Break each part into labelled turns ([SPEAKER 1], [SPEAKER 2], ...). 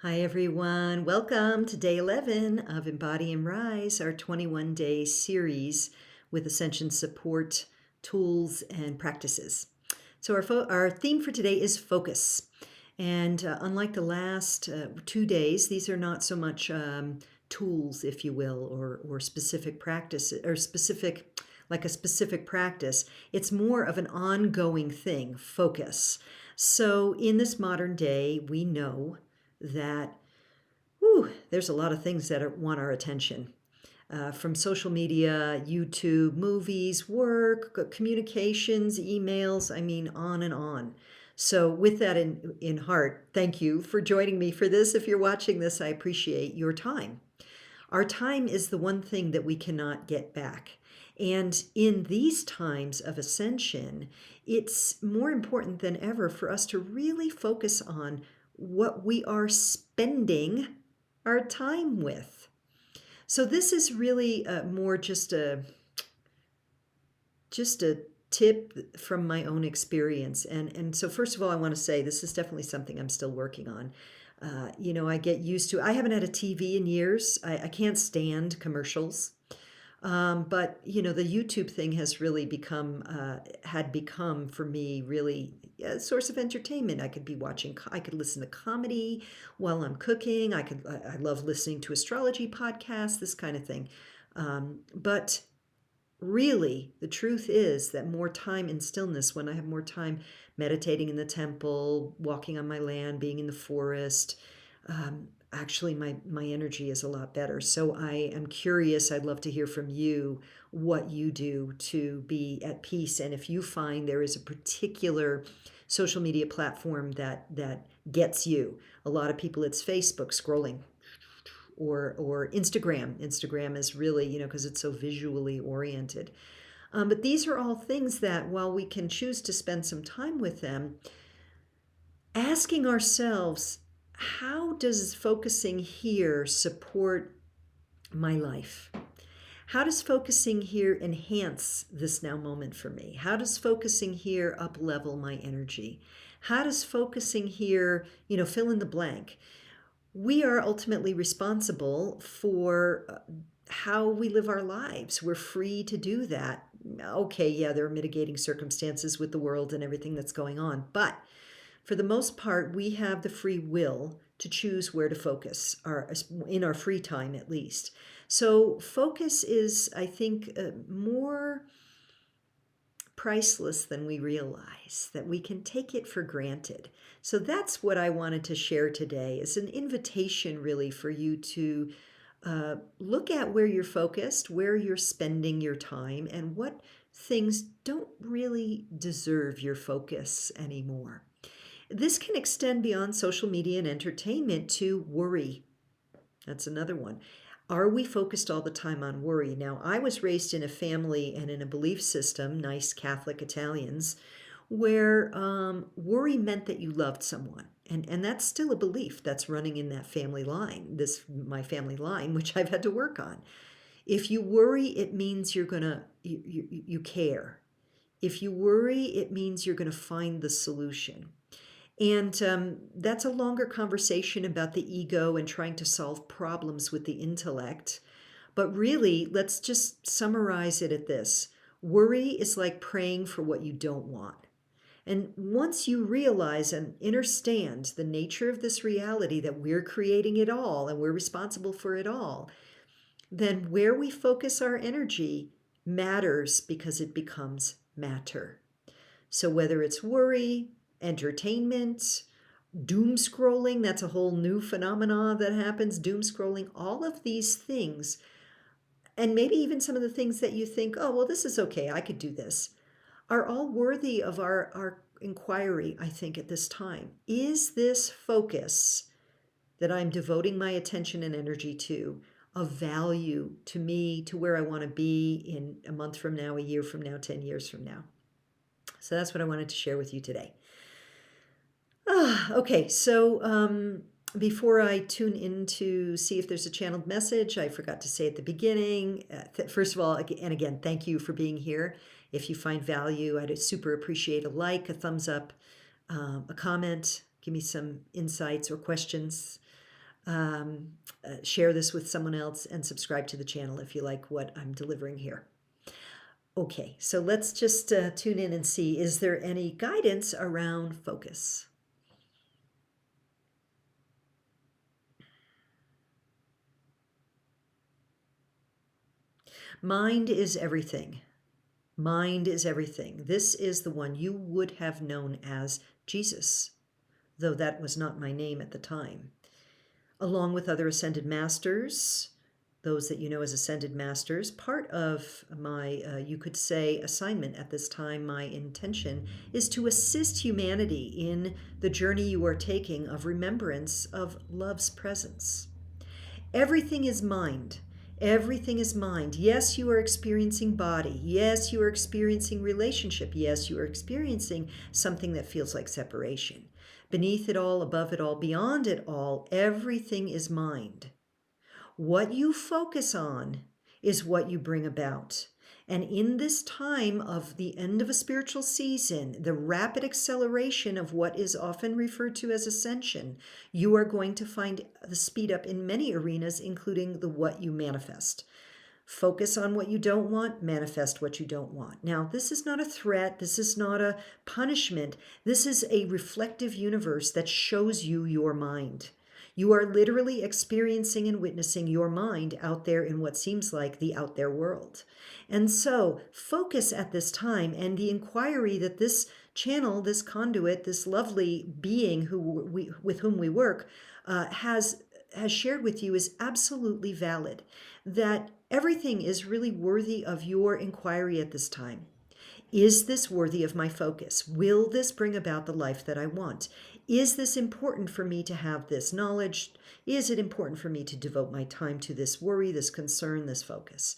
[SPEAKER 1] Hi, everyone. Welcome to day 11 of Embody Rise, our 21-day series with ascension support tools and practices. So our theme for today is focus. And unlike the last 2 days, these are not so much tools, if you will, or specific practices, or like a specific practice. It's more of an ongoing thing, focus. So in this modern day, we know that there's a lot of things that want our attention. From social media, YouTube, movies, work, communications, emails, on and on. So, with that in heart, thank you for joining me for this. If you're watching this, I appreciate your time. Our time is the one thing that we cannot get back. And in these times of ascension, it's more important than ever for us to really focus on what we are spending our time with. So this is really more just a tip from my own experience. And so first of all, I want to say this is definitely something I'm still working on. I get used to. I haven't had a TV in years. I can't stand commercials. But the YouTube thing has really had become for me really a source of entertainment. I could listen to comedy while I'm cooking. I love listening to astrology podcasts, this kind of thing. But really, the truth is that more time in stillness, when I have more time meditating in the temple, walking on my land, being in the forest, actually my energy is a lot better. So I am curious. I'd love to hear from you what you do to be at peace, and if you find there is a particular social media platform that gets you. A lot of people, it's Facebook scrolling, or Instagram. Instagram is really, because it's so visually oriented. But these are all things that, while we can choose to spend some time with them, asking ourselves, how does focusing here support my life? How does focusing here enhance this now moment for me? How does focusing here up level my energy? How does focusing here, fill in the blank? We are ultimately responsible for how we live our lives. We're free to do that. Okay, yeah, there are mitigating circumstances with the world and everything that's going on, but for the most part, we have the free will to choose where to focus, in our free time at least. So focus is, I think, more priceless than we realize, that we can take it for granted. So that's what I wanted to share today. It's an invitation really for you to look at where you're focused, where you're spending your time, and what things don't really deserve your focus anymore. This can extend beyond social media and entertainment to worry. That's another one. Are we focused all the time on worry? Now, I was raised in a family and in a belief system, nice Catholic Italians, where worry meant that you loved someone. And that's still a belief that's running in that family line, my family line, which I've had to work on. If you worry, it means you care. If you worry, it means you're going to find the solution. And that's a longer conversation about the ego and trying to solve problems with the intellect. But really, let's just summarize it at this: worry is like praying for what you don't want. And once you realize and understand the nature of this reality, that we're creating it all and we're responsible for it all, then where we focus our energy matters, because it becomes matter. So whether it's worry, entertainment, doom scrolling, that's a whole new phenomena that happens, doom scrolling, all of these things, and maybe even some of the things that you think, oh, well, this is okay, I could do this, are all worthy of our inquiry, I think, at this time. Is this focus that I'm devoting my attention and energy to of value to me, to where I want to be in a month from now, a year from now, 10 years from now? So that's what I wanted to share with you today. Okay, so before I tune in to see if there's a channeled message, I forgot to say at the beginning, first of all, and again, thank you for being here. If you find value, I'd super appreciate a like, a thumbs up, a comment, give me some insights or questions. Share this with someone else and subscribe to the channel if you like what I'm delivering here. Okay, so let's just tune in and see, is there any guidance around focus? Mind is everything. Mind is everything. This is the one you would have known as Jesus, though that was not my name at the time. Along with other ascended masters, those that you know as ascended masters, part of my, you could say, assignment at this time, my intention, is to assist humanity in the journey you are taking of remembrance of love's presence. Everything is mind. Everything is mind. Yes, you are experiencing body. Yes, you are experiencing relationship. Yes, you are experiencing something that feels like separation. Beneath it all, above it all, beyond it all, everything is mind. What you focus on is what you bring about. And in this time of the end of a spiritual season, the rapid acceleration of what is often referred to as ascension, you are going to find the speed up in many arenas, including the what you manifest. Focus on what you don't want, manifest what you don't want. Now, this is not a threat. This is not a punishment. This is a reflective universe that shows you your mind. You are literally experiencing and witnessing your mind out there in what seems like the out there world. And so, focus at this time, and the inquiry that this channel, this conduit, this lovely being with whom we work, has shared with you is absolutely valid. That everything is really worthy of your inquiry at this time. Is this worthy of my focus? Will this bring about the life that I want? Is this important for me to have this knowledge? Is it important for me to devote my time to this worry, this concern, this focus?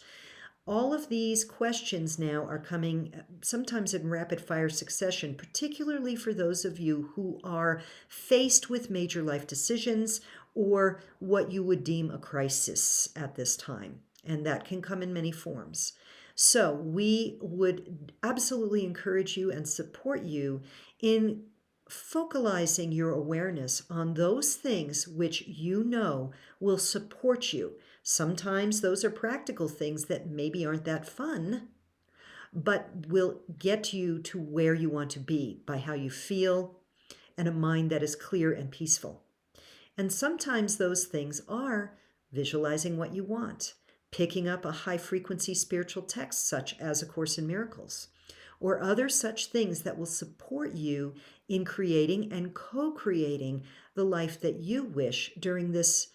[SPEAKER 1] All of these questions now are coming sometimes in rapid fire succession, particularly for those of you who are faced with major life decisions or what you would deem a crisis at this time. And that can come in many forms. So we would absolutely encourage you and support you in focalizing your awareness on those things which you know will support you. Sometimes those are practical things that maybe aren't that fun, but will get you to where you want to be by how you feel and a mind that is clear and peaceful. And sometimes those things are visualizing what you want, picking up a high frequency spiritual text such as A Course in Miracles, or other such things that will support you in creating and co-creating the life that you wish during this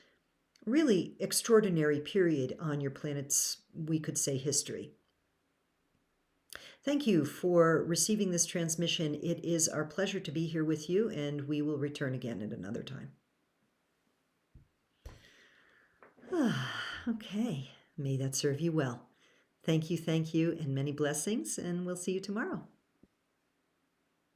[SPEAKER 1] really extraordinary period on your planet's, we could say, history. Thank you for receiving this transmission. It is our pleasure to be here with you, and we will return again at another time. Okay, may that serve you well. Thank you, and many blessings, and we'll see you tomorrow.